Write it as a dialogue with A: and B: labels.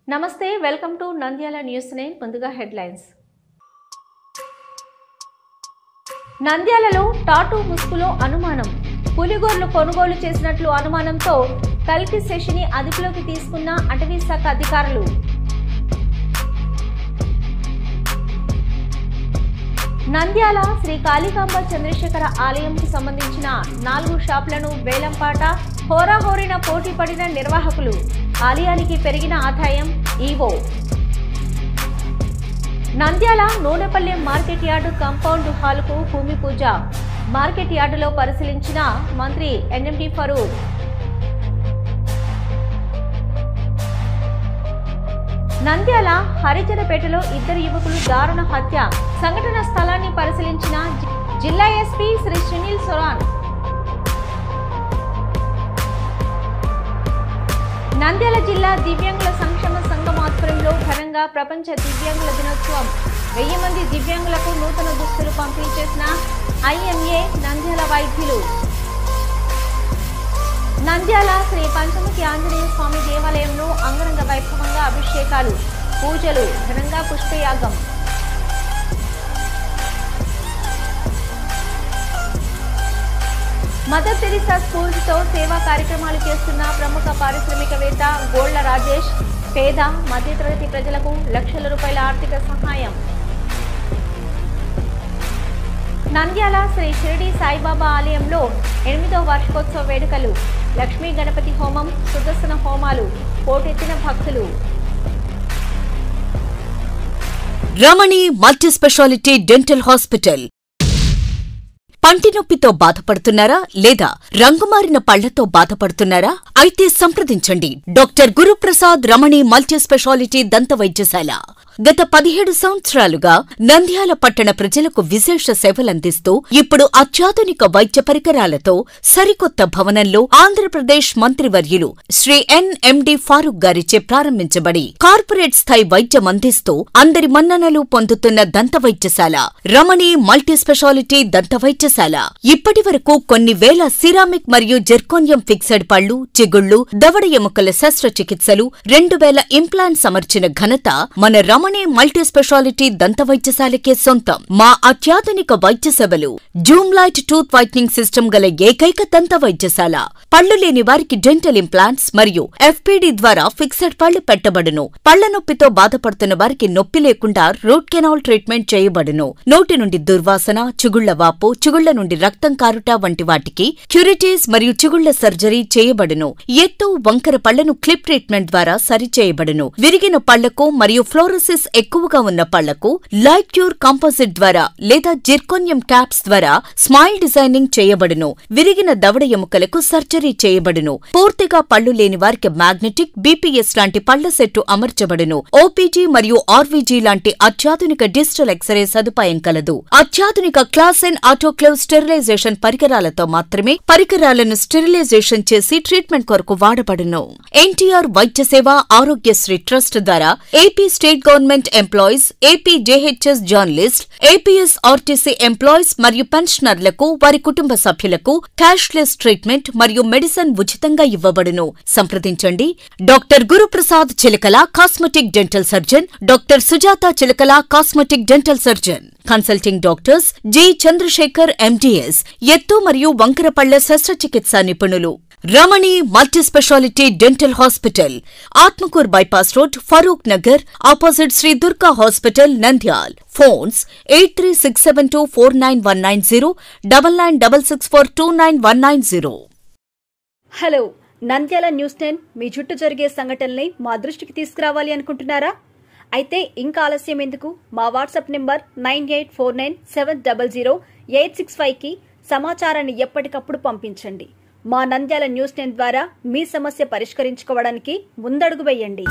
A: నమస్తే, welcome to Nandyal news 9. ముందుగా headlines. నంద్యాలలో టాటూ ముసుగులో అనుమానం. పులిగోర్లు కొనుగోలు చేసినట్లు అనుమానంతో కల్కి శశిని అదుపులోకి తీసుకున్న అటవీ శాఖ అధికారులు. నంద్యాల శ్రీ కాళికాంబ చంద్రశేఖర ఆలయంకు సంబంధించిన 4 షాపులను వేలంపాట, హోరాహోరిన పోటీ పడిన నిర్వాహకులు. ఆలయానికి పెరిగిన ఆదాయం. EO. Nandyala Nunepalli market yard compound హాల్కు భూమి పూజ. మార్కెట్ యార్డులో పరిశీలించిన మంత్రి ఎన్ఎండి ఫరూక్. నంద్యాల హరిజనపేటలో 2 యువకులు దారుణ హత్య. సంఘటన స్థలాన్ని పరిశీలించిన జిల్లా ఎస్పీ శ్రీ సునీల్ సోరాన్. నంద్యాల జిల్లా దివ్యాంగుల సంక్షేమ సంఘం ఆధ్వర్యంలో ఘనంగా ప్రపంచ దివ్యాంగుల దినోత్సవం. 1000 మంది దివ్యాంగులకు నూతన దుస్తులు పంపిణీ చేసిన ఐఎంఏ నంద్యాల వైద్యులు. నంద్యాల శ్రీ పంచముఖి ఆంజనేయ స్వామి దేవాలయంలో అంగరంగ వైభవంగా అభిషేకాలు, పూజలు, ఘనంగా పుష్పయాగం. మదర్ తెరిసా స్కూల్స్ తో సేవా కార్యక్రమాలు చేస్తున్న ప్రముఖ పారిశ్రామికవేత్త గోళ్ల రాజేష్. పేద మధ్యతరగతి ప్రజలకు లక్షల రూపాయల ఆర్థిక సహాయం. నంద్యాల శ్రీ షిరిడి సాయిబాబా ఆలయంలో 8వ వార్షికోత్సవ వేడుకలు. లక్ష్మీ గణపతి హోమం, సుదర్శన హోమాలు, పోటెత్తిన భక్తులు.
B: రమణి మల్టీ స్పెషాలిటీ డెంటల్ హాస్పిటల్. పంటి నొప్పితో బాధపడుతున్నారా లేదా రంగుమారిన పళ్లతో బాధపడుతున్నారా? అయితే సంప్రదించండి డాక్టర్ గురుప్రసాద్ రమణి మల్టీ స్పెషాలిటీ దంత వైద్యశాల. గత 17 సంవత్సరాలుగా నంద్యాల పట్టణ ప్రజలకు విశేష సేవలందిస్తూ ఇప్పుడు అత్యాధునిక వైద్య పరికరాలతో సరికొత్త భవనంలో ఆంధ్రప్రదేశ్ మంత్రివర్యులు శ్రీ ఎన్ఎండి ఫారూక్ గారిచే ప్రారంభించబడి కార్పొరేట్ స్థాయి వైద్యం అందిస్తూ అందరి మన్ననలు పొందుతున్న దంత వైద్యశాల రమణి మల్టీ స్పెషాలిటీ దంత వైద్యశాల. ఇప్పటి వరకు కొన్ని వేల సిరామిక్ మరియు జెర్కోనియం ఫిక్సెడ్ పళ్లు, చిగుళ్లు, దవడ ఎముకల శస్త్రచికిత్సలు, 2000 ఇంప్లాంట్స్ అమర్చిన ఘనత మన రమణి మల్టీ స్పెషాలిటీ దంత వైద్యశాలకే సొంతం. మా అత్యాధునిక వైద్య సేవలు Zoom light tooth whitening system గల ఏకైక దంత వైద్యశాల. పళ్లు లేని వారికి డెంటల్ ఇంప్లాంట్స్ మరియు ఎఫ్పిడి ద్వారా ఫిక్సెడ్ పళ్లు పెట్టబడును. పళ్ల నొప్పితో బాధపడుతున్న వారికి నొప్పి లేకుండా రూట్ కెనాల్ ట్రీట్మెంట్ చేయబడును. నోటి నుండి దుర్వాసన, చిగుళ్ల వాపు, చిగుళ్ల నుండి రక్తం కారుట వంటి వాటికి క్యూరిటీస్ మరియు చిగుళ్ల సర్జరీ చేయబడును. ఎత్తు, వంకర పళ్లను క్లిప్ ట్రీట్మెంట్ ద్వారా సరిచేయబడును. విరిగిన పళ్లకు మరియు ఫ్లోరోసిస్ ఎక్కువగా ఉన్న పళ్లకు లైట్ క్యూర్ కాంపోజిట్ ద్వారా లేదా జిర్కోనియం క్యాప్స్ ద్వారా స్మైల్ డిజైనింగ్ చేయబడును. విరిగిన దవడ ఎముకలకు సర్జరీ చేయబడును. పూర్తిగా పళ్లు లేని వారికి మ్యాగ్నెటిక్, బీపీఎస్ లాంటి పళ్ల సెట్టు అమర్చబడును. ఓపీజీ మరియు ఆర్వీజీ లాంటి అత్యాధునిక డిజిటల్ ఎక్స్రే సదుపాయం కలదు. అత్యాధునిక క్లాస్ ఎన్ ఆటోక్లేవ్ స్టెరిలైజేషన్ పరికరాలతో మాత్రమే పరికరాలను స్టెరిలైజేషన్ చేసి ట్రీట్మెంట్ కొరకు వాడబడును. ఎన్టీఆర్ వైద్య సేవ ఆరోగ్యశ్రీ ట్రస్ట్ ద్వారా AP state government employees, AP JHS journalist, APS RTC employees మరియు పెన్షనర్లకు వారి కుటుంబ సభ్యులకు క్యాష్లెస్ ట్రీట్మెంట్ మరియు మెడిసిన్ ఉచితంగా ఇవ్వబడును. సంప్రదించండి doctor Guruprasad Chilakala cosmetic dental surgeon, doctor Sujatha Chilakala cosmetic dental surgeon. Consulting doctors G Chandrashekar MDS, ఎత్తు మరియు వంకర పళ్ల శస్త్రచికిత్సా నిపుణులు. Ramani multi speciality dental hospital, Atmakur bypass road, Farooq Nagar, opposite Sri Durga hospital, Nandyal. Phones 8367249190, 9966429190.
C: Hello, Nandyala news 10 మీ చుట్టూ జరిగే సంఘటనల్ని మా దృష్టికి తీసుకురావాలి అనుకుంటున్నారా? అయితే ఇంకా ఆలస్యం ఎందుకు? మా వాట్సాప్ నెంబర్ 9849700865కి సమాచారాన్ని ఎప్పటికప్పుడు పంపించండి. మా నంద్యాల న్యూస్ 10 ద్వారా మీ సమస్య పరిష్కరించుకోవడానికి ముందడుగు వేయండి.